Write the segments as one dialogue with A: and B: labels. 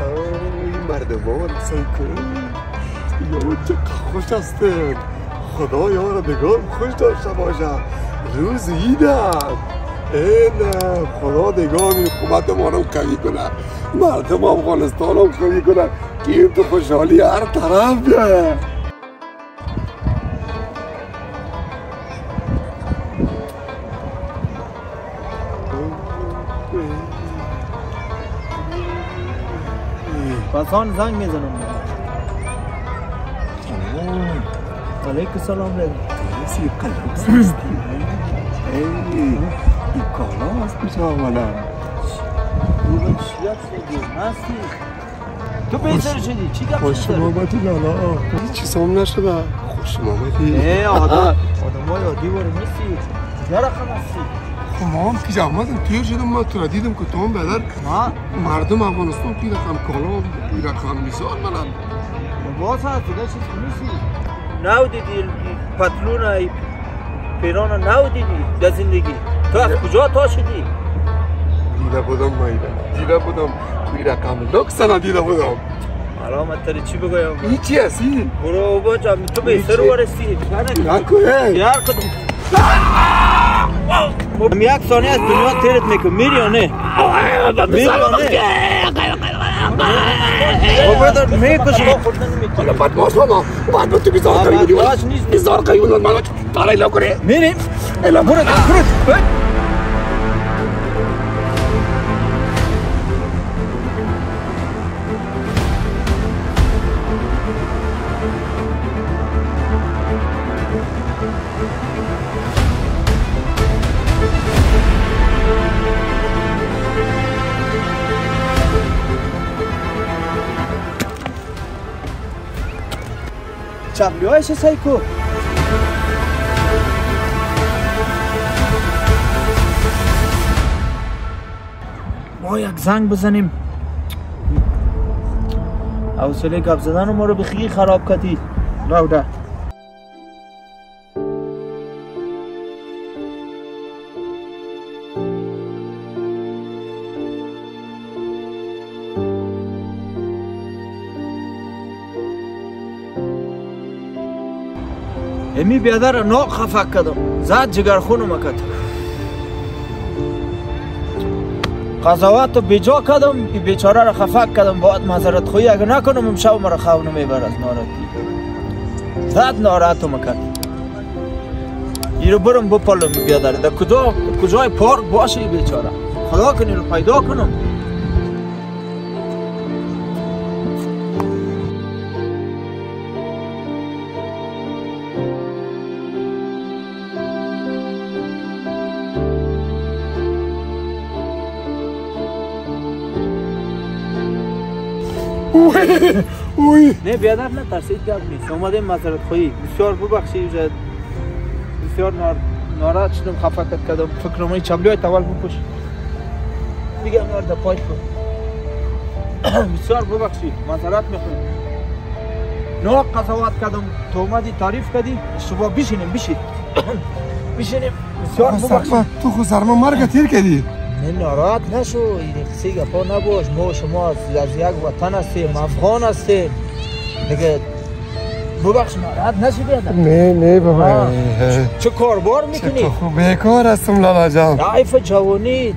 A: این مردمان سایکو یا چه خوش هستند. خدا یاردگار خوش داشته باشد. روز ایدم این خدا دگار حکومت ما رو قوی کنه، مردم افغانستان رو قوی کنه که این تو خوشحالی هر طرف بیایه.
B: پسان زنگ میزنم. علیکم سلام لیدم.
A: سی قلب سستی. این کالا هست پیش آمانم.
B: بودم شیعت شدی نستی. تو بیزر شدی چی گفت
A: خوش آمدی لالا. چی سام نشده. خوش آمدی.
B: آدم ها یادی باره نیستی. یه رقم هستی.
A: خب ما هم پیش آمدم تیر شدم. ما تو را دیدم که تو هم بدر مردم افغانستان توی رقم کالا توی رقم میسان منم.
B: باز هست دیگه چیز کنیسی نو دیدی پتلون پیران نو دیدی در زندگی. تو از کجا تا شدی؟
A: دیده بودم دیده بودم توی رقم لکسنا دیده بودم.
B: علامت تری چی بگویم؟
A: این چی هستی؟
B: برو بچم تو به سر ورستی
A: نکو
B: یار کدوم هم یک ثانیه از دنیا تیرت میکنم. میری یا نه؟ میری یا نه؟ برادر میکشم
A: حالا بدماش ماما باید با تو بیزار قوی بودی بیزار قوی بودی مالا تالا ایلا کنه
B: میریم
A: ایلا برو
B: چبلی هایش سایکو ما یک زنگ بزنیم. حوصله گپ زدن ما رو بخیلی خراب کردی. راوده امی بیادر ناق خفک کردم. زد جگر خونم کرد. قضاوت رو بیجا کردم. این بیچاره را خفک کردم. باید معذرت خواهی اگر نکنم امشب مرا خواب نمیبر از ناراحتی. زد ناراحتم کرد. این رو برم بپالم بیادر. در کجای پارک باشه این بیچاره. خدا کنی رو پیدا کنم. نه بیادر نه ترسید گپ نیست. اومده معذرت خواهی. بسیار ببخشید بسیار ناراحت شدم خفه کردم. فکرم این چبلی های تول بپوش دیگه امنار در پایت کن. بسیار ببخشید معذرت میخوایم. ناق قضاوت کردم. تو اومدی تعریف کردی. شما بشینیم بشینیم. بسیار ببخشید.
A: تو خود سرما مرگ تیر کردی.
B: نه ناراحت نشو. این قصه گپا نباش. ما شما از یک وطن هستیم. افغان هستیم دیگه. ببخش ناراحت نشی بیادر.
A: نه بابا
B: چه کاربار میکنی؟
A: چه خوب بیکار هستم لالا جان.
B: حیف جوانی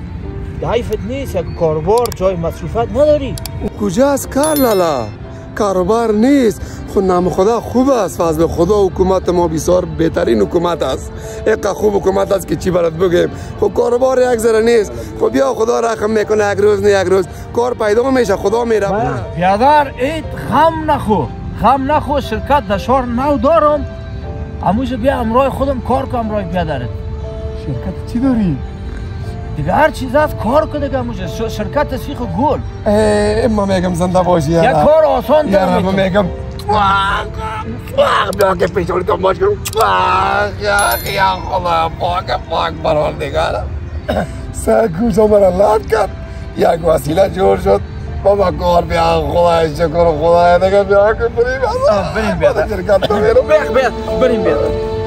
B: حیفت نیست. یک کاربار جای مصروفت نداری.
A: کجا از کار لالا؟ کاروبار نیست. خود نام خدا خوب است. فضل خدا حکومت ما بسیار بهترین حکومت است. یک خوب حکومت است که چی برات بگیم. خب کاروبار یک ذره نیست. خب بیا خدا رحم میکنه. یک روز نه یک روز کار پیدا میشه. خدا میره.
B: بیادر ایت خم نخو. شرکت در شهر نو دارم. اموش بیا امرای خودم کار کنم. امرای بیادرت
A: شرکت چی داری؟
B: دیگه هر چیز هست کار کنه که اموش شرکت سیخ گل.
A: اما میگم زنده باشی.
B: یک کار آسان دارم.
A: میگم بیا که پیشوری تو باش کنم. یا خدا پاک پروردگارم. سه گوشا مرا لاد کرد. یک وسیله جور شد. بابا کار بیا خدای شکر خدای دیگه بیا که بریم بیادر.
B: بریم بیادر.